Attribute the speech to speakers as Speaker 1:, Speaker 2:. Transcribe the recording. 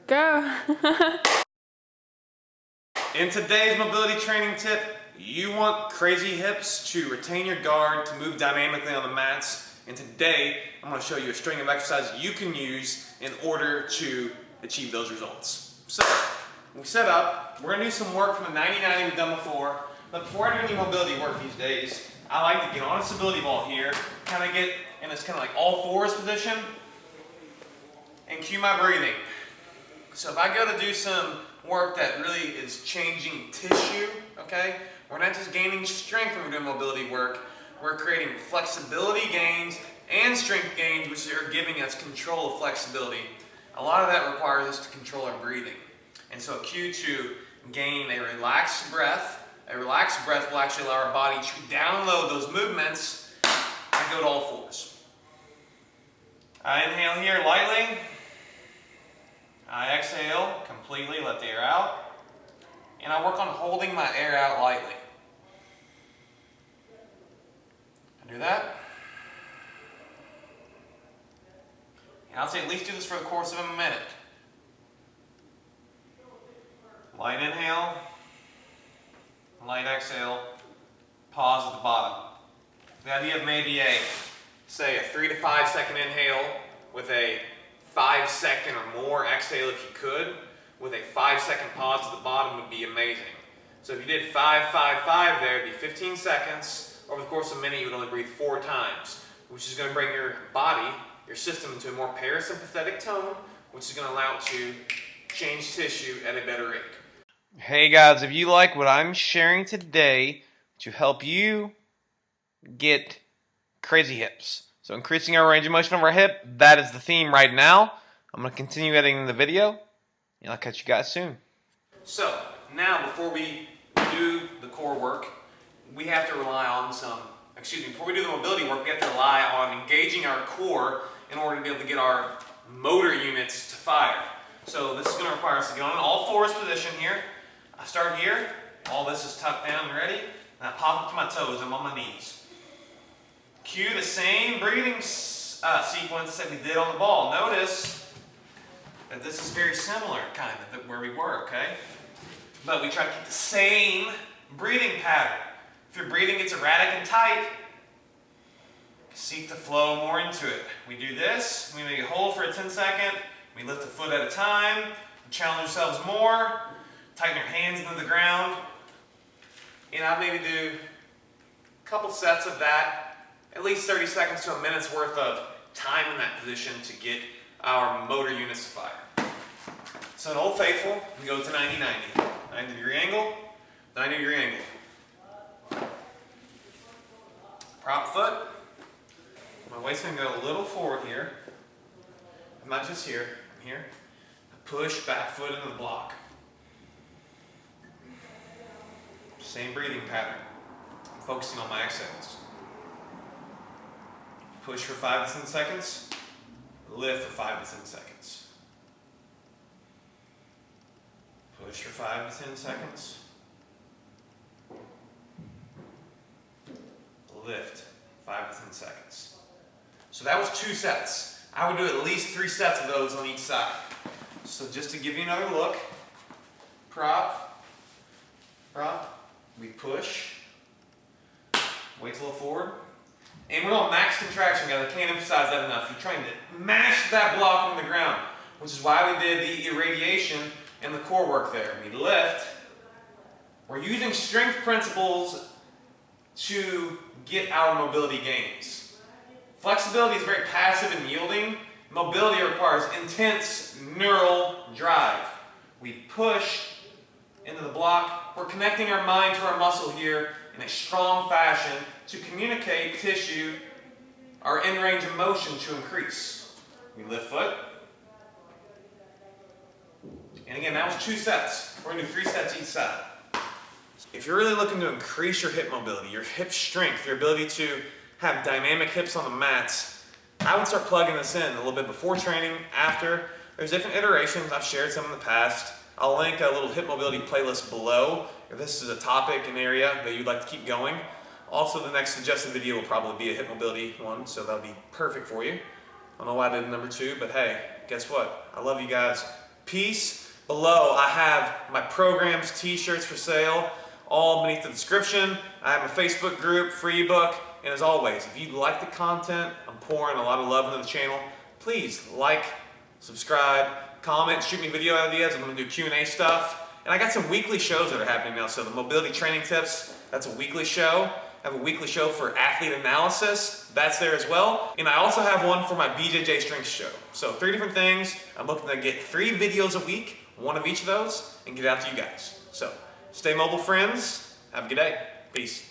Speaker 1: go.
Speaker 2: In today's mobility training tip, you want crazy hips to retain your guard, to move dynamically on the mats. And today, I'm going to show you a string of exercises you can use in order to achieve those results. So, when we set up, we're going to do some work from the 90-90 we've done before. But before I do any mobility work these days, I like to get on a stability ball here, kind of get in this kind of like all fours position, and cue my breathing. So if I go to do some work that really is changing tissue, okay, we're not just gaining strength when we're doing mobility work, we're creating flexibility gains and strength gains, which are giving us control of flexibility. A lot of that requires us to control our breathing. And so a cue to gain a relaxed breath. A relaxed breath will actually allow our body to download those movements and go to all fours. I inhale here lightly. I exhale completely, let the air out. And I work on holding my air out lightly. I do that. And I'll say at least do this for the course of a minute. Light inhale. Light exhale, pause at the bottom. The idea of maybe say a 3 to 5 second inhale with a 5 second or more exhale if you could, with a 5 second pause at the bottom would be amazing. So if you did 5, 5, 5 there, it'd be 15 seconds. Over the course of a minute, you would only breathe 4 times, which is going to bring your body, your system into a more parasympathetic tone, which is going to allow it to change tissue at a better rate. Hey guys, if you like what I'm sharing today to help you get crazy hips, so increasing our range of motion of our hip, that is the theme right now. I'm going to continue editing the video, and I'll catch you guys soon. So, now before we do the core work, we have to rely on before we do the mobility work, we have to rely on engaging our core in order to be able to get our motor units to fire. So this is going to require us to get on an all fours position here. I start here, all this is tucked down and ready, and I pop up to my toes, I'm on my knees. Cue the same breathing sequence that we did on the ball. Notice that this is very similar, kind of, where we were, okay? But we try to keep the same breathing pattern. If your breathing gets erratic and tight, seek to flow more into it. We do this, we make a hold for a 10-second, we lift a foot at a time, challenge ourselves more, tighten your hands into the ground, and I'll maybe do a couple sets of that, at least 30 seconds to a minute's worth of time in that position to get our motor units to fire. So in Old Faithful, we go to 90-90. 90-degree angle, 90-degree angle. Prop foot. My waist's going to go a little forward here. I'm not just here, I'm here. I push back foot into the block. Same breathing pattern. I'm focusing on my exhales. Push for 5 to 10 seconds. Lift for 5 to 10 seconds. Push for 5 to 10 seconds. Lift 5 to 10 seconds. So that was 2 sets. I would do at least 3 sets of those on each side. So just to give you another look, prop, we push, weight a little forward, and we're on max contraction, guys. I can't emphasize that enough. You're trying to mash that block on the ground, which is why we did the irradiation and the core work there. We lift. We're using strength principles to get our mobility gains. Flexibility is very passive and yielding. Mobility requires intense neural drive. We push into the block. We're connecting our mind to our muscle here in a strong fashion to communicate tissue, our end range of motion to increase. We lift foot. And again, that was 2 sets. We're going to do 3 sets each side. If you're really looking to increase your hip mobility, your hip strength, your ability to have dynamic hips on the mats, I would start plugging this in a little bit before training, after. There's different iterations. I've shared some in the past. I'll link a little hip mobility playlist below if this is a topic, an area that you'd like to keep going. Also, the next suggested video will probably be a hip mobility one, so that'll be perfect for you. I don't know why I did number 2, but hey, guess what? I love you guys. peace. Below, I have my programs, t-shirts for sale, all beneath the description. I have a Facebook group, free ebook, and as always, if you like the content, I'm pouring a lot of love into the channel, please like, subscribe, comment, shoot me video ideas. I'm gonna do Q&A stuff. And I got some weekly shows that are happening now. So the mobility training tips, that's a weekly show. I have a weekly show for athlete analysis, that's there as well. And I also have one for my BJJ strength show. So 3 different things. I'm looking to get 3 videos a week, 1 of each of those, and get out to you guys. So stay mobile, friends. Have a good day. Peace.